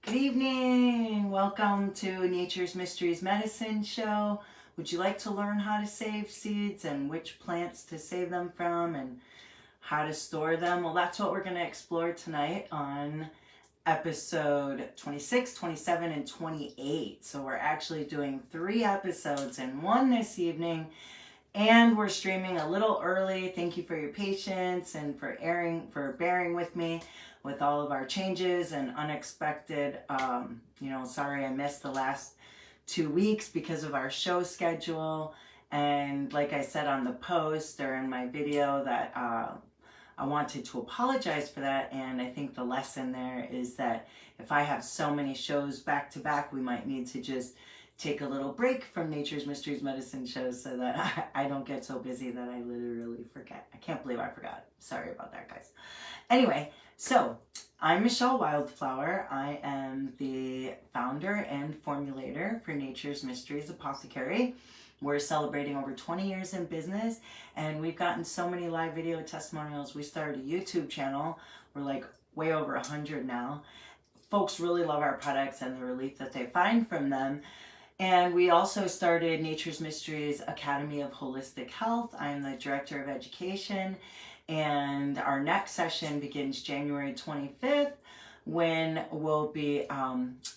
Good evening. Welcome to Nature's Mysteries Medicine Show. Would you like to learn how to save seeds and which plants to save them from and how to store them? Well, that's what we're going to explore tonight on episode 26, 27, and 28. So we're actually doing 3 episodes in one this evening. And we're streaming a little early. Thank you for your patience and for bearing with me with all of our changes and unexpected. Sorry I missed the last 2 weeks because of our show schedule. And like I said on the post or in my video, that I wanted to apologize for that. And I think the lesson there is that if I have so many shows back to back, we might need to just take a little break from Nature's Mysteries Medicine shows so that I don't get so busy that I literally forget. I can't believe I forgot. Sorry about that, guys. Anyway, so I'm Michelle Wildflower. I am the founder and formulator for Nature's Mysteries Apothecary. We're celebrating over 20 years in business, and we've gotten so many live video testimonials. We started a YouTube channel. We're like way over 100 now. Folks really love our products and the relief that they find from them. And we also started Nature's Mysteries Academy of Holistic Health. I'm the Director of Education, and our next session begins January 25th, when we'll be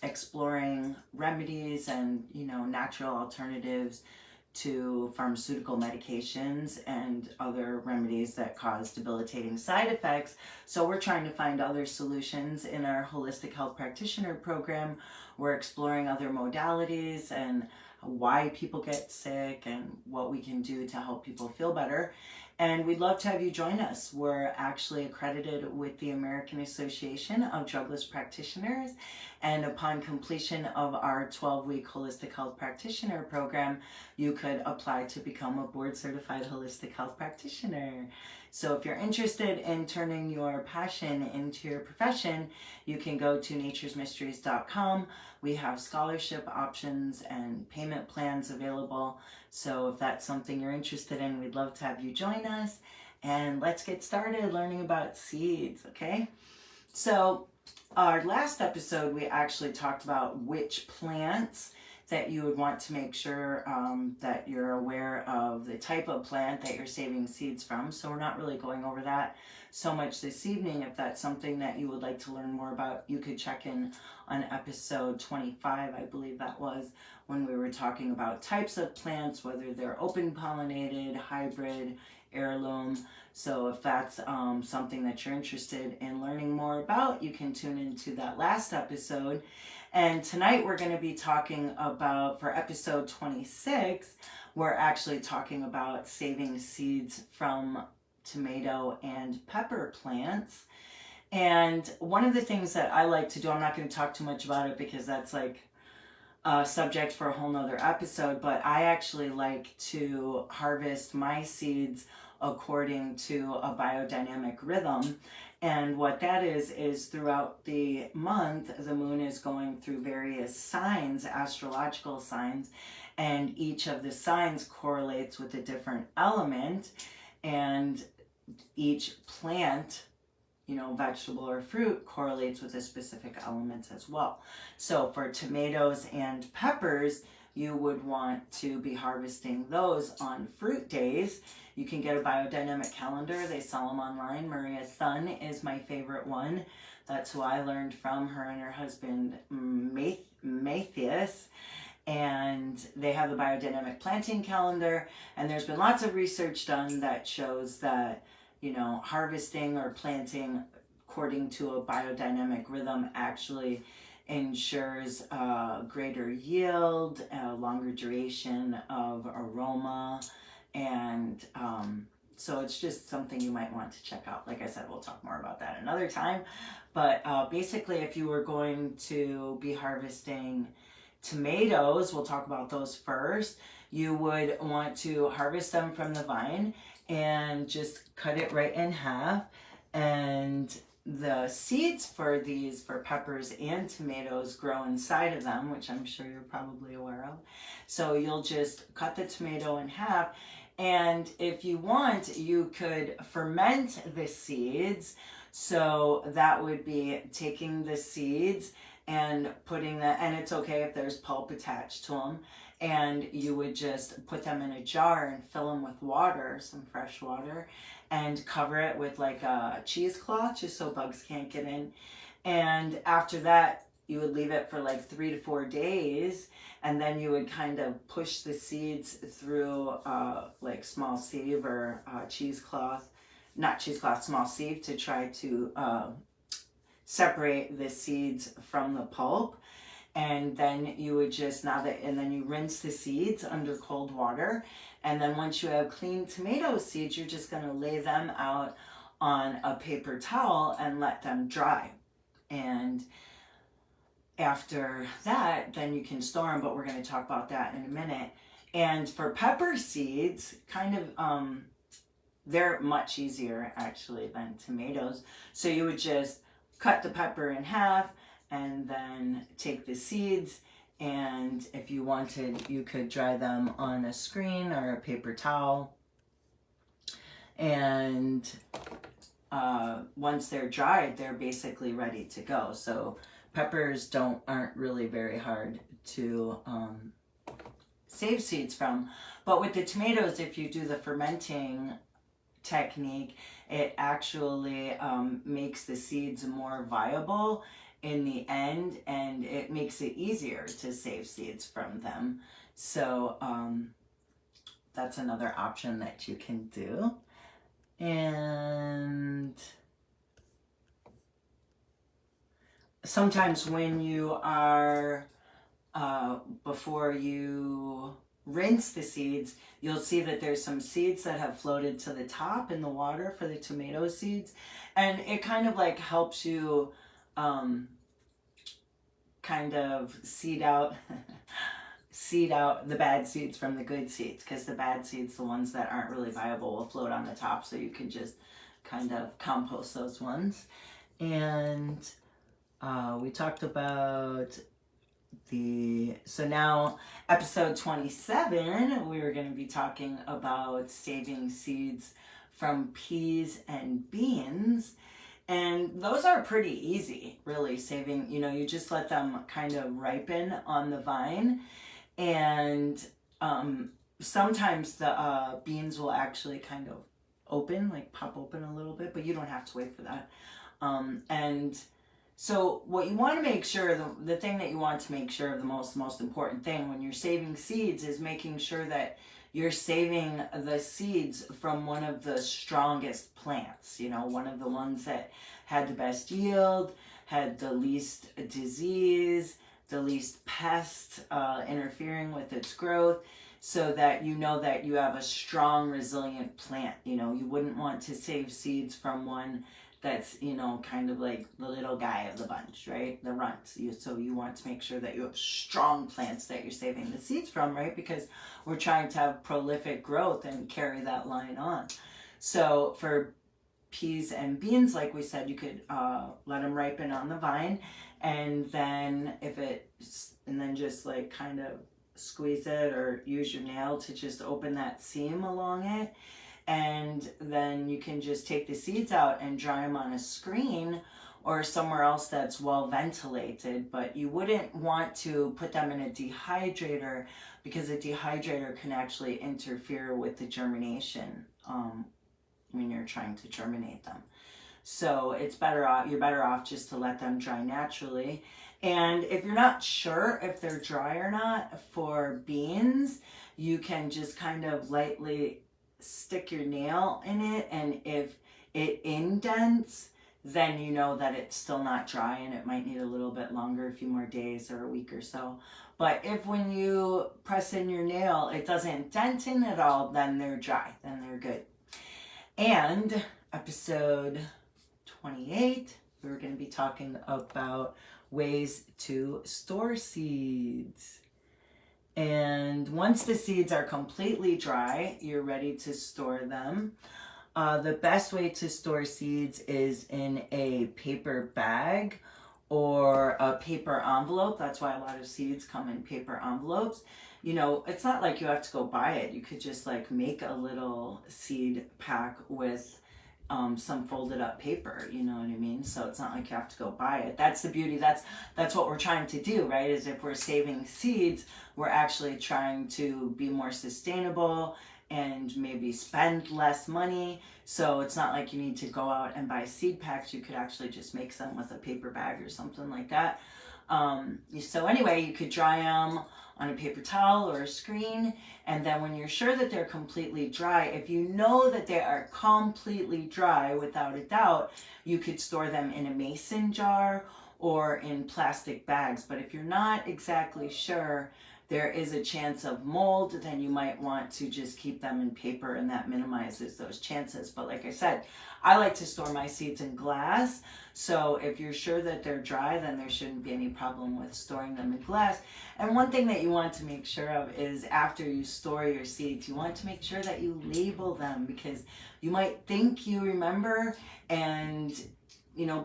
exploring remedies and natural alternatives to pharmaceutical medications and other remedies that cause debilitating side effects. So we're trying to find other solutions in our holistic health practitioner program. We're exploring other modalities and why people get sick and what we can do to help people feel better. And we'd love to have you join us. We're actually accredited with the American Association of Drugless Practitioners. And upon completion of our 12-week holistic health practitioner program, you could apply to become a board certified holistic health practitioner. So if you're interested in turning your passion into your profession, you can go to naturesmysteries.com. We have scholarship options and payment plans available. So if that's something you're interested in, we'd love to have you join us. And let's get started learning about seeds, okay? So our last episode, we actually talked about which plants that you would want to make sure that you're aware of the type of plant that you're saving seeds from. So we're not really going over that so much this evening. If that's something that you would like to learn more about, you could check in on episode 25, I believe that was, when we were talking about types of plants, whether they're open pollinated, hybrid, heirloom. So if that's something that you're interested in learning more about, you can tune into that last episode. And tonight we're going to be talking about, for episode 26, we're actually talking about saving seeds from tomato and pepper plants. And one of the things that I like to do, I'm not going to talk too much about it because that's like a subject for a whole nother episode, but I actually like to harvest my seeds according to a biodynamic rhythm. And what that is throughout the month, the moon is going through various signs, astrological signs, and each of the signs correlates with a different element, and each plant, vegetable or fruit, correlates with a specific element as well. So for tomatoes and peppers, you would want to be harvesting those on fruit days. You can get a biodynamic calendar. They sell them online. Maria Thun is my favorite one. That's who I learned from, her and her husband, Matthias. And they have the biodynamic planting calendar. And there's been lots of research done that shows that, harvesting or planting according to a biodynamic rhythm actually ensures greater yield, a longer duration of aroma, and so it's just something you might want to check out. Like I said, we'll talk more about that another time. But basically, if you were going to be harvesting tomatoes, we'll talk about those first. You would want to harvest them from the vine and just cut it right in half. And the seeds for peppers and tomatoes grow inside of them, which I'm sure you're probably aware of. So you'll just cut the tomato in half, and if you want, you could ferment the seeds So that would be taking the seeds and putting that, and it's okay if there's pulp attached to them, and you would just put them in a jar and fill them with water, some fresh water, and cover it with like a cheesecloth just so bugs can't get in. And after that, you would leave it for like 3 to 4 days, and then you would kind of push the seeds through like small sieve or cheesecloth, not cheesecloth, small sieve, to try to separate the seeds from the pulp. And then you would just, and then you rinse the seeds under cold water. And then once you have clean tomato seeds, you're just going to lay them out on a paper towel and let them dry. And after that, then you can store them, but we're going to talk about that in a minute. And for pepper seeds, kind of, they're much easier actually than tomatoes. So you would just cut the pepper in half and then take the seeds, and if you wanted, you could dry them on a screen or a paper towel. And once they're dried, they're basically ready to go. So peppers aren't really very hard to save seeds from. But with the tomatoes, if you do the fermenting technique, it actually makes the seeds more viable in the end, and it makes it easier to save seeds from them. So that's another option that you can do. And sometimes when you are, before you rinse the seeds, you'll see that there's some seeds that have floated to the top in the water for the tomato seeds. And it kind of like helps you kind of seed out the bad seeds from the good seeds, because the bad seeds, the ones that aren't really viable, will float on the top, so you can just kind of compost those ones. And we talked about so now episode 27, we were going to be talking about saving seeds from peas and beans. And those are pretty easy, really, saving, you just let them kind of ripen on the vine. And sometimes the beans will actually kind of open, like pop open a little bit, but you don't have to wait for that. And so what you want to make sure, the thing that you want to make sure of, the most important thing when you're saving seeds, is making sure that you're saving the seeds from one of the strongest plants, one of the ones that had the best yield, had the least disease, the least pest interfering with its growth, so that you know that you have a strong, resilient plant. You wouldn't want to save seeds from one that's, kind of like the little guy of the bunch, right? The runt. So you want to make sure that you have strong plants that you're saving the seeds from, right? Because we're trying to have prolific growth and carry that line on. So for peas and beans, like we said, you could let them ripen on the vine, and then just like kind of squeeze it or use your nail to just open that seam along it. And then you can just take the seeds out and dry them on a screen or somewhere else that's well ventilated. But you wouldn't want to put them in a dehydrator, because a dehydrator can actually interfere with the germination when you're trying to germinate them. So you're better off just to let them dry naturally. And if you're not sure if they're dry or not for beans, you can just kind of lightly stick your nail in it, and if it indents, then you know that it's still not dry and it might need a little bit longer, a few more days or a week or so. But if when you press in your nail it doesn't dent in at all, then they're dry, then they're good. And episode 28, we're going to be talking about ways to store seeds. And once the seeds are completely dry, you're ready to store them. The best way to store seeds is in a paper bag or a paper envelope. That's why a lot of seeds come in paper envelopes. It's not like you have to go buy it. You could just like make a little seed pack with some folded up paper, you know what I mean? So it's not like you have to go buy it. That's the beauty. That's what we're trying to do, right? Is if we're saving seeds, we're actually trying to be more sustainable and maybe spend less money. So it's not like you need to go out and buy seed packs. You could actually just make some with a paper bag or something like that. So anyway, you could dry them on a paper towel or a screen, and then when you're sure that they're completely dry, if you know that they are completely dry without a doubt, you could store them in a mason jar or in plastic bags. But if you're not exactly sure, there is a chance of mold, then you might want to just keep them in paper, and that minimizes those chances. But like I said, I like to store my seeds in glass. So if you're sure that they're dry, then there shouldn't be any problem with storing them in glass. And one thing that you want to make sure of is after you store your seeds, you want to make sure that you label them, because you might think you remember, and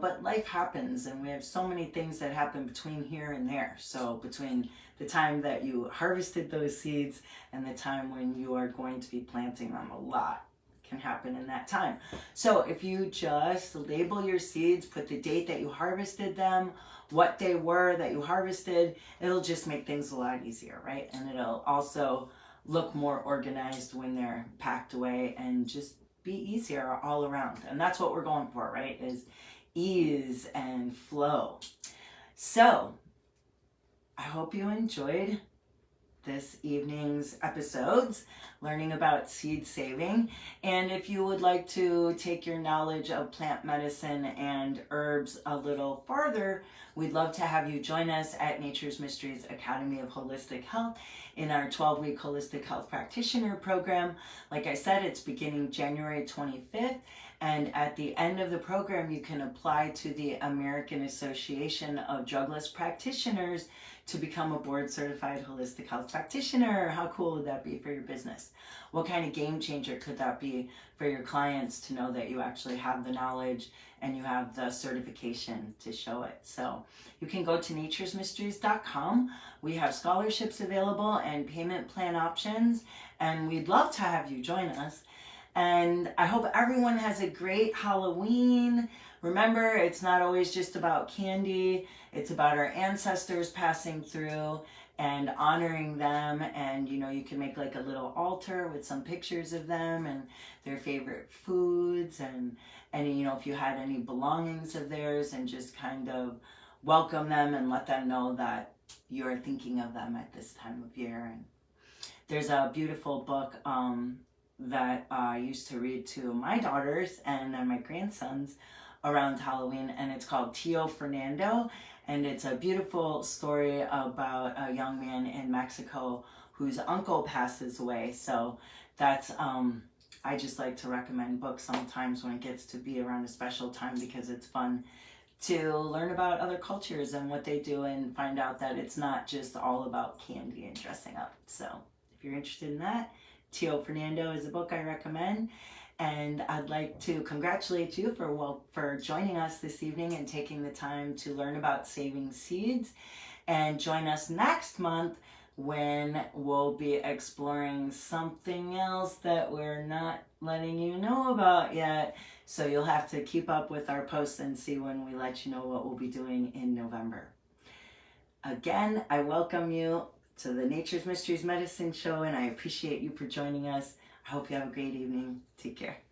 but life happens, and we have so many things that happen between here and there. So between the time that you harvested those seeds and the time when you are going to be planting them, a lot can happen in that time. So if you just label your seeds, put the date that you harvested them, what they were that you harvested, it'll just make things a lot easier, right? And it'll also look more organized when they're packed away and just be easier all around. And that's what we're going for, right? Is ease and flow. So I hope you enjoyed this evening's episodes, learning about seed saving. And if you would like to take your knowledge of plant medicine and herbs a little farther, we'd love to have you join us at Nature's Mysteries Academy of Holistic Health in our 12-week Holistic Health Practitioner program. Like I said, it's beginning January 25th. And at the end of the program, you can apply to the American Association of Drugless Practitioners to become a board-certified holistic health practitioner. How cool would that be for your business? What kind of game changer could that be for your clients to know that you actually have the knowledge and you have the certification to show it? So you can go to naturesmysteries.com. We have scholarships available and payment plan options, and we'd love to have you join us. And I hope everyone has a great Halloween. Remember, it's not always just about candy. It's about our ancestors passing through and honoring them. And, you can make like a little altar with some pictures of them and their favorite foods. And if you had any belongings of theirs, and just kind of welcome them and let them know that you're thinking of them at this time of year. And there's a beautiful book that I used to read to my daughters and my grandsons around Halloween, and it's called Tio Fernando, and it's a beautiful story about a young man in Mexico whose uncle passes away. So that's I just like to recommend books sometimes when it gets to be around a special time, because it's fun to learn about other cultures and what they do, and find out that it's not just all about candy and dressing up. So if you're interested in that, Tio Fernando is a book I recommend. And I'd like to congratulate you for joining us this evening and taking the time to learn about saving seeds. And join us next month when we'll be exploring something else that we're not letting you know about yet. So you'll have to keep up with our posts and see when we let you know what we'll be doing in November. Again, I welcome you to the Nature's Mysteries Medicine Show, and I appreciate you for joining us. I hope you have a great evening. Take care.